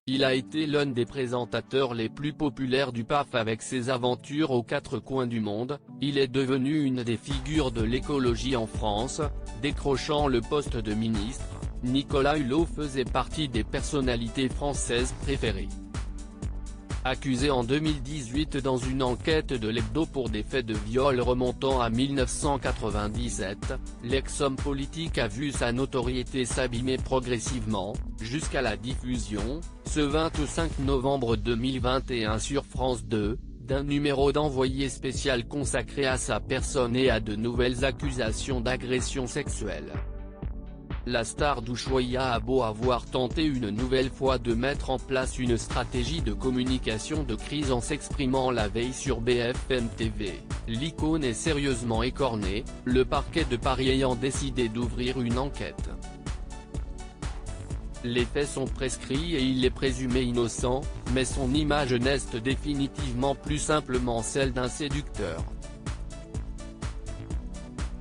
Il a été l'un des présentateurs les plus populaires du PAF avec ses aventures aux quatre coins du monde. Il est devenu une des figures de l'écologie en France, décrochant le poste de ministre. Nicolas Hulot faisait partie des personnalités françaises préférées. Accusé en 2018 dans une enquête de l'Hebdo pour des faits de viol remontant à 1997, l'ex-homme politique a vu sa notoriété s'abîmer progressivement, jusqu'à la diffusion, ce 25 novembre 2021 sur France 2, d'un numéro d'envoyé spécial consacré à sa personne et à de nouvelles accusations d'agression sexuelle. La star d'Ushuaïa a beau avoir tenté une nouvelle fois de mettre en place une stratégie de communication de crise en s'exprimant la veille sur BFM TV, l'icône est sérieusement écornée, le parquet de Paris ayant décidé d'ouvrir une enquête. Les faits sont prescrits et il est présumé innocent, mais son image n'est définitivement plus simplement celle d'un séducteur.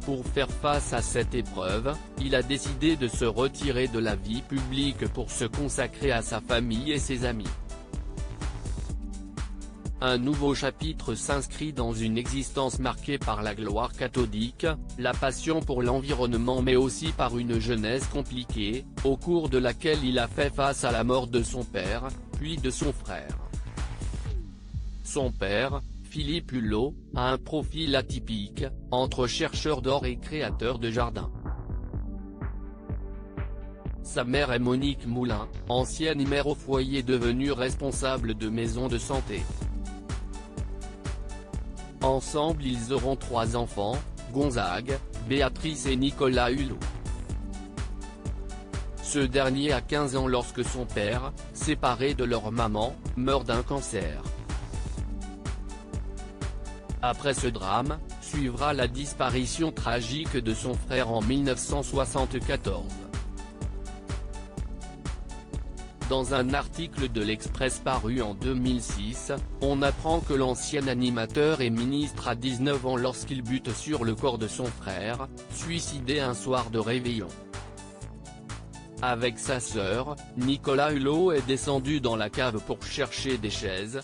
Pour faire face à cette épreuve, il a décidé de se retirer de la vie publique pour se consacrer à sa famille et ses amis. Un nouveau chapitre s'inscrit dans une existence marquée par la gloire cathodique, la passion pour l'environnement mais aussi par une jeunesse compliquée, au cours de laquelle il a fait face à la mort de son père, puis de son frère. Son père, Philippe Hulot, a un profil atypique, entre chercheur d'or et créateur de jardin. Sa mère est Monique Moulin, ancienne mère au foyer devenue responsable de maison de santé. Ensemble ils auront 3 enfants, Gonzague, Béatrice et Nicolas Hulot. Ce dernier a 15 ans lorsque son père, séparé de leur maman, meurt d'un cancer. Après ce drame, suivra la disparition tragique de son frère en 1974. Dans un article de l'Express paru en 2006, on apprend que l'ancien animateur et ministre a 19 ans lorsqu'il bute sur le corps de son frère, suicidé un soir de réveillon. Avec sa sœur, Nicolas Hulot est descendu dans la cave pour chercher des chaises,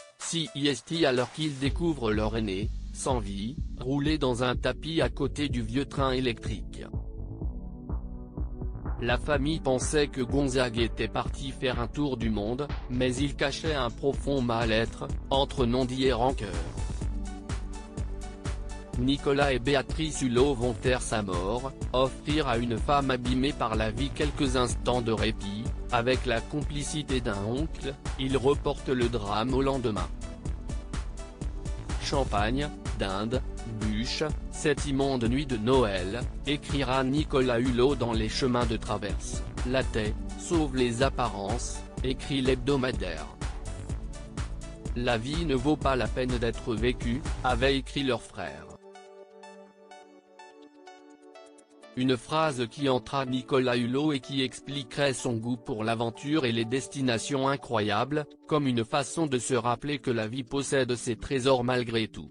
alors qu'il découvre leur aîné, sans vie, roulé dans un tapis à côté du vieux train électrique. La famille pensait que Gonzague était parti faire un tour du monde, mais il cachait un profond mal-être, entre non-dit et rancœur. Nicolas et Béatrice Hulot vont taire sa mort, offrir à une femme abîmée par la vie quelques instants de répit. Avec la complicité d'un oncle, ils reportent le drame au lendemain. Champagne, dinde, bûche, cette immonde nuit de Noël, écrira Nicolas Hulot dans Les Chemins de traverse. La taie sauve les apparences, écrit l'hebdomadaire. La vie ne vaut pas la peine d'être vécue, avait écrit leur frère. Une phrase qui entra Nicolas Hulot et qui expliquerait son goût pour l'aventure et les destinations incroyables, comme une façon de se rappeler que la vie possède ses trésors malgré tout.